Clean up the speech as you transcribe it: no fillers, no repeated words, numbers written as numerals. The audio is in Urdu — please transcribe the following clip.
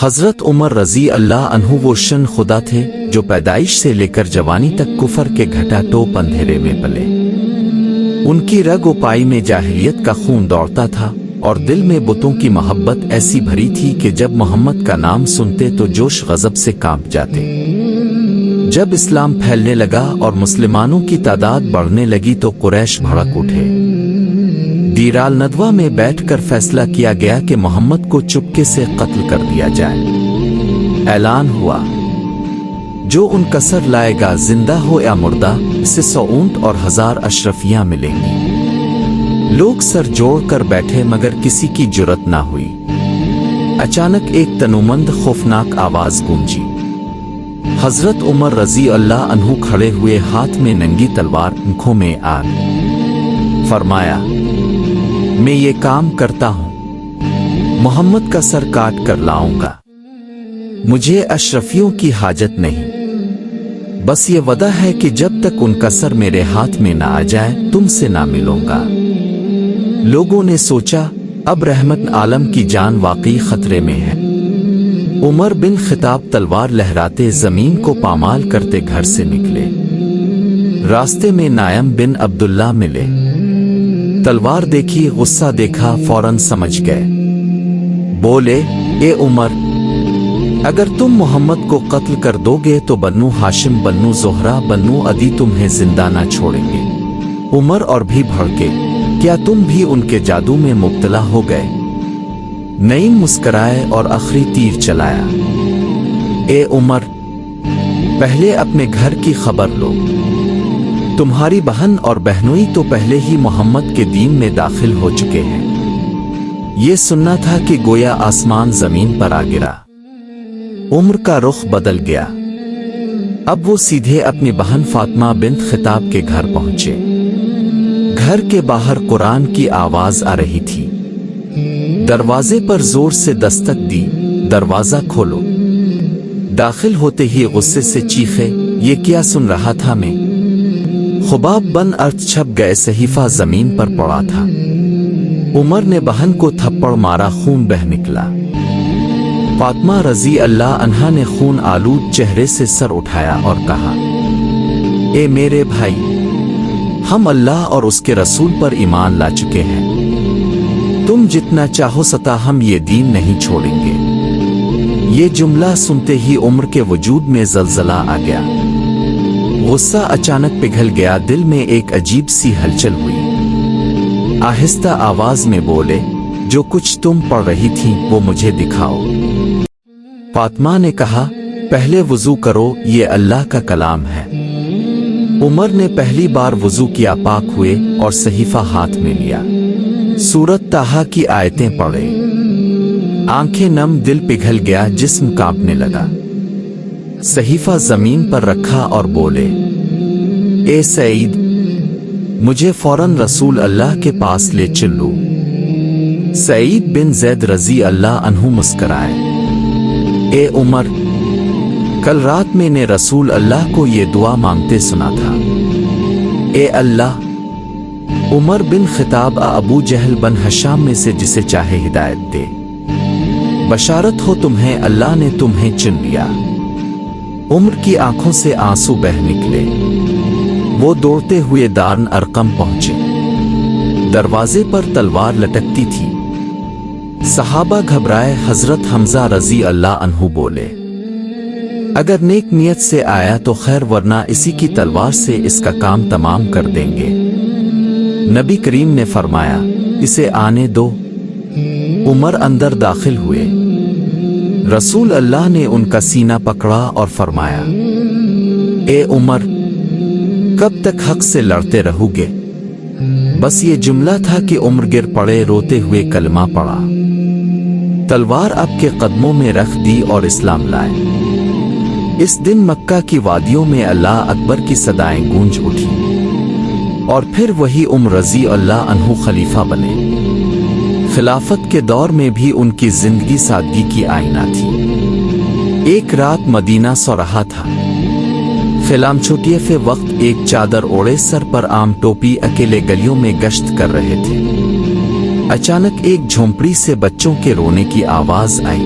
حضرت عمر رضی اللہ عنہ وہ شن خدا تھے جو پیدائش سے لے کر جوانی تک کفر کے گھٹا ٹوپ اندھیرے میں پلے۔ ان کی رگ و پائی میں جاہلیت کا خون دوڑتا تھا اور دل میں بتوں کی محبت ایسی بھری تھی کہ جب محمد کا نام سنتے تو جوش غضب سے کانپ جاتے۔ جب اسلام پھیلنے لگا اور مسلمانوں کی تعداد بڑھنے لگی تو قریش بھڑک اٹھے۔ دیرال ندوہ میں بیٹھ کر فیصلہ کیا گیا کہ محمد کو چپکے سے قتل کر دیا جائے۔ اعلان ہوا، جو ان کا سر لائے گا زندہ ہو یا مردہ، اسے 100 اونٹ اور 1000 اشرفیاں ملیں گی۔ لوگ سر جوڑ کر بیٹھے مگر کسی کی جرت نہ ہوئی۔ اچانک ایک تنومند خوفناک آواز گونجی۔ حضرت عمر رضی اللہ عنہ کھڑے ہوئے، ہاتھ میں ننگی تلوار، آنکھوں میں آگ۔ فرمایا، میں یہ کام کرتا ہوں، محمد کا سر کاٹ کر لاؤں گا۔ مجھے اشرفیوں کی حاجت نہیں، بس یہ وعدہ ہے کہ جب تک ان کا سر میرے ہاتھ میں نہ آ جائے تم سے نہ ملوں گا۔ لوگوں نے سوچا اب رحمت عالم کی جان واقعی خطرے میں ہے۔ عمر بن خطاب تلوار لہراتے زمین کو پامال کرتے گھر سے نکلے۔ راستے میں نعیم بن عبداللہ ملے۔ تلوار دیکھی، غصہ دیکھا، فوراً سمجھ گئے۔ بولے، اے عمر، اگر تم محمد کو قتل کر دو گے تو بنو ہاشم، بنو زہرہ، بنو عدی تمہیں زندہ نہ چھوڑیں گے۔ عمر اور بھی بھڑکے، کیا تم بھی ان کے جادو میں مبتلا ہو گئے؟ نعیم مسکرائے اور آخری تیر چلایا۔ اے عمر، پہلے اپنے گھر کی خبر لو۔ تمہاری بہن اور بہنوئی تو پہلے ہی محمد کے دین میں داخل ہو چکے ہیں۔ یہ سننا تھا کہ گویا آسمان زمین پر آ گرا۔ عمر کا رخ بدل گیا۔ اب وہ سیدھے اپنی بہن فاطمہ بنت خطاب کے گھر پہنچے۔ گھر کے باہر قرآن کی آواز آ رہی تھی۔ دروازے پر زور سے دستک دی، دروازہ کھولو۔ داخل ہوتے ہی غصے سے چیخے، یہ کیا سن رہا تھا میں؟ خباب بن ارتھ چھپ گئے، صحیفہ زمین پر پڑا تھا۔ عمر نے بہن کو تھپڑ مارا، خون بہہ نکلا۔ فاطمہ رضی اللہ عنہا نے خون آلود چہرے سے سر اٹھایا اور کہا، اے میرے بھائی، ہم اللہ اور اس کے رسول پر ایمان لا چکے ہیں۔ تم جتنا چاہو ستا ہم یہ دین نہیں چھوڑیں گے۔ یہ جملہ سنتے ہی عمر کے وجود میں زلزلہ آ گیا۔ غصہ اچانک پگھل گیا، دل میں ایک عجیب سی ہلچل ہوئی۔ آہستہ آواز میں بولے، جو کچھ تم پڑھ رہی تھی وہ مجھے دکھاؤ۔ فاطمہ نے کہا، پہلے وضو کرو، یہ اللہ کا کلام ہے۔ عمر نے پہلی بار وضو کیا، پاک ہوئے اور صحیفہ ہاتھ میں لیا۔ سورۃ طٰہٰ کی آیتیں پڑھے۔ آنکھیں نم، دل پگھل گیا، جسم کانپنے لگا۔ صحیفہ زمین پر رکھا اور بولے، اے سعید، مجھے فوراً رسول اللہ کے پاس لے چلو۔ سعید بن زید رضی اللہ عنہ مسکرائے، اے عمر، کل رات میں نے رسول اللہ کو یہ دعا مانگتے سنا تھا، اے اللہ، عمر بن خطاب ابو جہل بن ہشام میں سے جسے چاہے ہدایت دے۔ بشارت ہو تمہیں، اللہ نے تمہیں چن لیا۔ عمر کی آنکھوں سے آنسو بہہ نکلے۔ وہ دوڑتے ہوئے دار ارقم پہنچے۔ دروازے پر تلوار لٹکتی تھی۔ صحابہ گھبرائے۔ حضرت حمزہ رضی اللہ عنہ بولے، اگر نیک نیت سے آیا تو خیر، ورنہ اسی کی تلوار سے اس کا کام تمام کر دیں گے۔ نبی کریم نے فرمایا، اسے آنے دو۔ عمر اندر داخل ہوئے۔ رسول اللہ نے ان کا سینہ پکڑا اور فرمایا، اے عمر، کب تک حق سے لڑتے رہو گے؟ بس یہ جملہ تھا کہ عمر گر پڑے، روتے ہوئے کلمہ پڑا۔ تلوار آپ کے قدموں میں رکھ دی اور اسلام لائے۔ اس دن مکہ کی وادیوں میں اللہ اکبر کی صدائیں گونج اٹھی، اور پھر وہی عمر رضی اللہ عنہ خلیفہ بنے۔ خلافت کے دور میں بھی ان کی زندگی سادگی کی آئینہ تھی۔ ایک رات مدینہ سو رہا تھا۔ خلام چھٹیے وقت ایک چادر اوڑے، سر پر عام ٹوپی، اکیلے گلیوں میں گشت کر رہے تھے۔ اچانک ایک جھونپڑی سے بچوں کے رونے کی آواز آئی۔